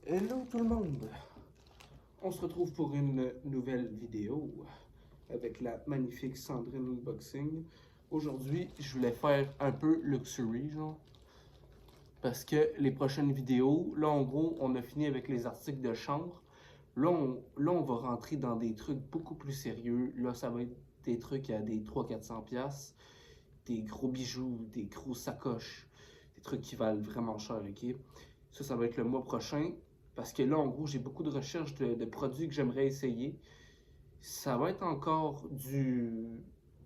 Hello tout le monde! On se retrouve pour une nouvelle vidéo avec la magnifique Sandrine Unboxing. Aujourd'hui, je voulais faire un peu luxury, genre. Parce que les prochaines vidéos, là en gros, on a fini avec les articles de chambre. Là, on va rentrer dans des trucs beaucoup plus sérieux. Là, ça va être des trucs à des 300-400$. Des gros bijoux, des gros sacoches. Des trucs qui valent vraiment cher, ok? Ça va être le mois prochain. Parce que là, en gros, j'ai beaucoup de recherches de produits que j'aimerais essayer. Ça va être encore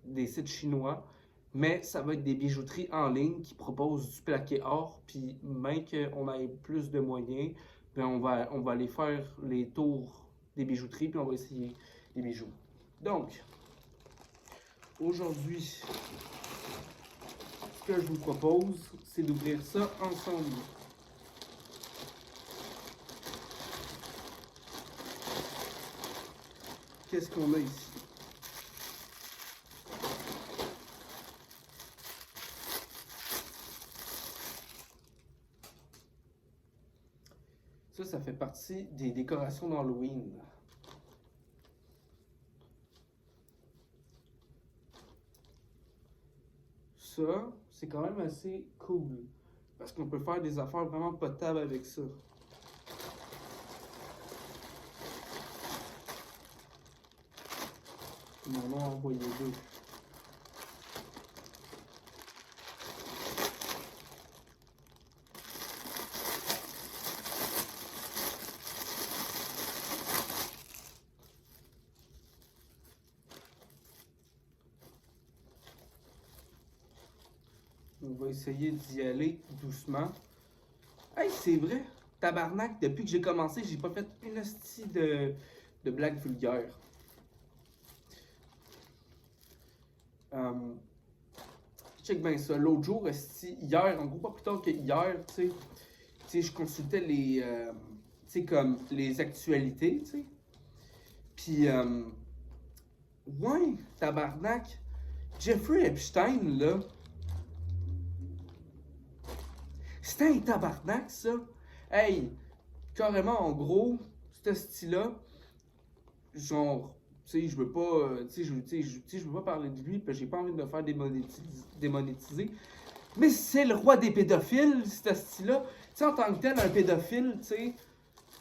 des sites chinois, mais ça va être des bijouteries en ligne qui proposent du plaqué or. Puis même qu'on ait plus de moyens, ben on va aller faire les tours des bijouteries, puis on va essayer les bijoux. Donc, aujourd'hui, ce que je vous propose, c'est d'ouvrir ça ensemble. Qu'est-ce qu'on a ici? Ça fait partie des décorations d'Halloween. Ça, c'est quand même assez cool. Parce qu'on peut faire des affaires vraiment potables avec ça. Mon nom a envoyé deux. On va essayer d'y aller doucement. Hey, c'est vrai! Tabarnak, depuis que j'ai commencé, j'ai pas fait une hostie de blague vulgaire. Check bien ça. L'autre jour, hier, en gros, pas plus tard que hier, tu sais, je consultais les, tu sais, comme les actualités, tu sais. Puis, ouais, tabarnak, Jeffrey Epstein, là, c'était un tabarnak, ça. Hey, carrément, en gros, ce style-là, genre, tu sais, je veux pas, je veux pas parler de lui, parce que j'ai pas envie de me faire démonétiser. Mais c'est le roi des pédophiles, ce style-là. Tu sais, en tant que tel, un pédophile, tu sais,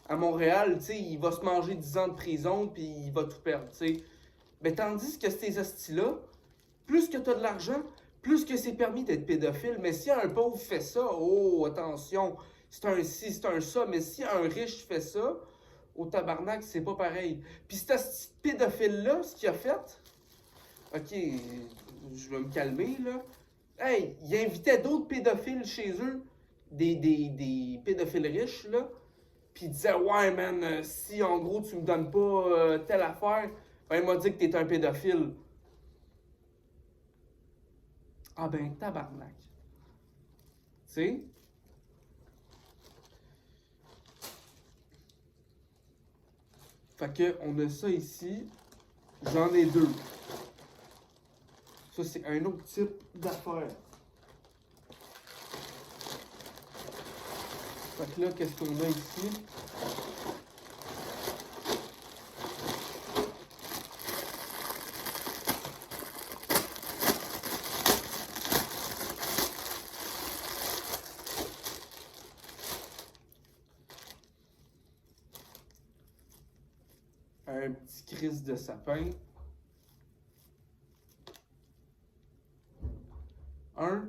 à Montréal, tu sais, il va se manger 10 ans de prison, puis il va tout perdre, tu sais. Mais tandis que ces hosties-là, plus que t'as de l'argent, plus que c'est permis d'être pédophile. Mais si un pauvre fait ça, oh, attention, c'est un ci, c'est un ça. Mais si un riche fait ça, au tabarnak, c'est pas pareil. Puis cet pédophile-là, ce qu'il a fait, ok, je vais me calmer, là. Hey, il invitait d'autres pédophiles chez eux, des pédophiles riches, là. Puis il disait, ouais, man, si en gros tu me donnes pas telle affaire, ben il m'a dit que t'es un pédophile. Ah ben, tabarnak. Tu sais? Fait que, on a ça ici. J'en ai deux. Ça, c'est un autre type d'affaire. Fait que là, qu'est-ce qu'on a ici? Un petit crise de sapin. Un.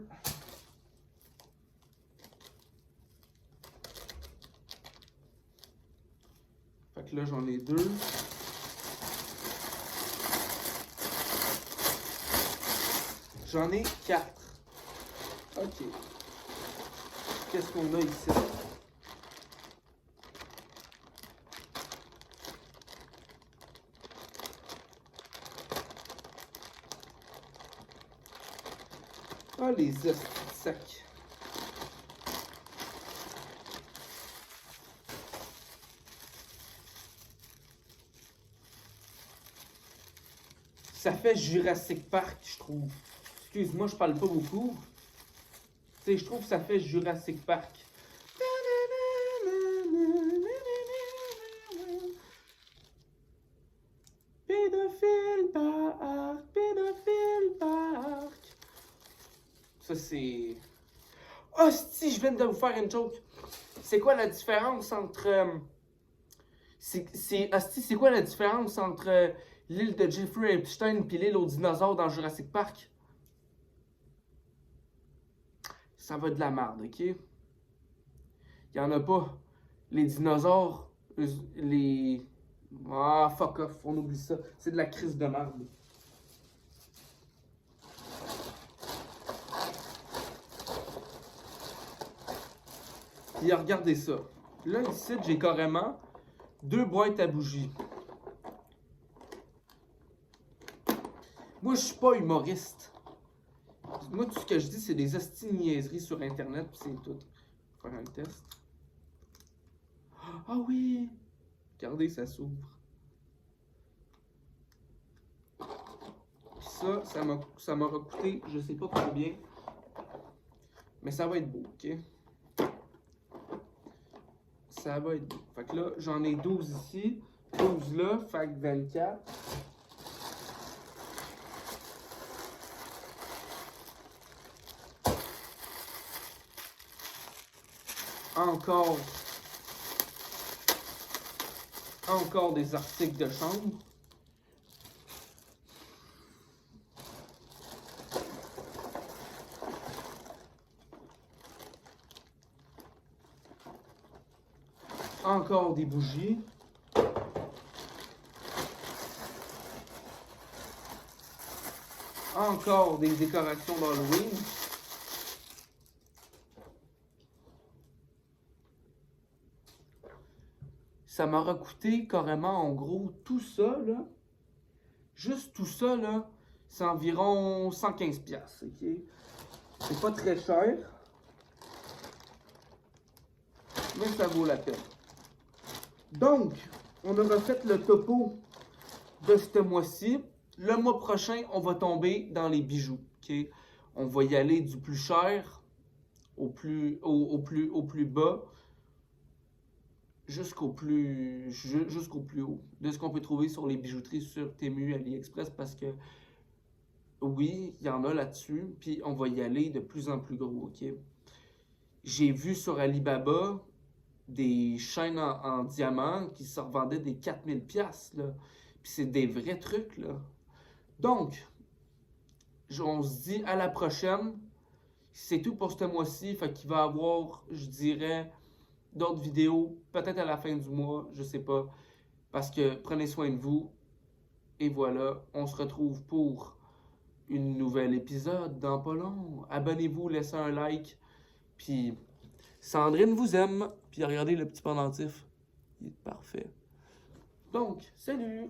Fait que là, j'en ai deux. J'en ai quatre. Ok. Qu'est-ce qu'on a ici? Ah, les sacs. Ça fait Jurassic Park, je trouve. Excuse-moi, je parle pas beaucoup. Tu sais, je trouve que ça fait Jurassic Park. Ça, c'est... Ah, si, je viens de vous faire une joke. C'est quoi la différence entre... c'est quoi la différence entre l'île de Jeffrey Epstein et l'île aux dinosaures dans Jurassic Park? Ça va de la merde, ok? Il y en a pas. Les dinosaures, les... Ah, fuck off, on oublie ça. C'est de la crise de merde. Puis regardez ça. Là, ici, j'ai carrément 2 boîtes à bougies. Moi, je suis pas humoriste. Moi, tout ce que je dis, c'est des hosties niaiseries sur Internet, puis c'est tout. Faire un test. Ah oui! Regardez, ça s'ouvre. Ça, ça m'aura coûté, je sais pas combien. Mais ça va être beau, ok? Ça va être beau. Fait que là, j'en ai 12 ici, 12 là, fait que 24. Encore des articles de chambre. Encore des bougies. Encore des décorations d'Halloween. Ça m'aura coûté carrément, en gros, tout ça, là. Juste tout ça, là, c'est environ 115$, ok? C'est pas très cher. Mais ça vaut la peine. Donc, on aura fait le topo de ce mois-ci. Le mois prochain, on va tomber dans les bijoux, ok? On va y aller du plus cher au plus bas jusqu'au plus haut de ce qu'on peut trouver sur les bijouteries sur Temu, AliExpress, parce que oui, il y en a là-dessus, puis on va y aller de plus en plus gros, ok? J'ai vu sur Alibaba des chaînes en diamant qui se revendaient des 4000$, là. Puis c'est des vrais trucs, là. Donc, on se dit à la prochaine. C'est tout pour ce mois-ci, fait qu'il va y avoir, je dirais, d'autres vidéos, peut-être à la fin du mois, je sais pas. Parce que prenez soin de vous. Et voilà, on se retrouve pour une nouvelle épisode dans pas long. Abonnez-vous, laissez un like. Puis Sandrine vous aime. Puis regardez le petit pendentif. Il est parfait. Donc, salut!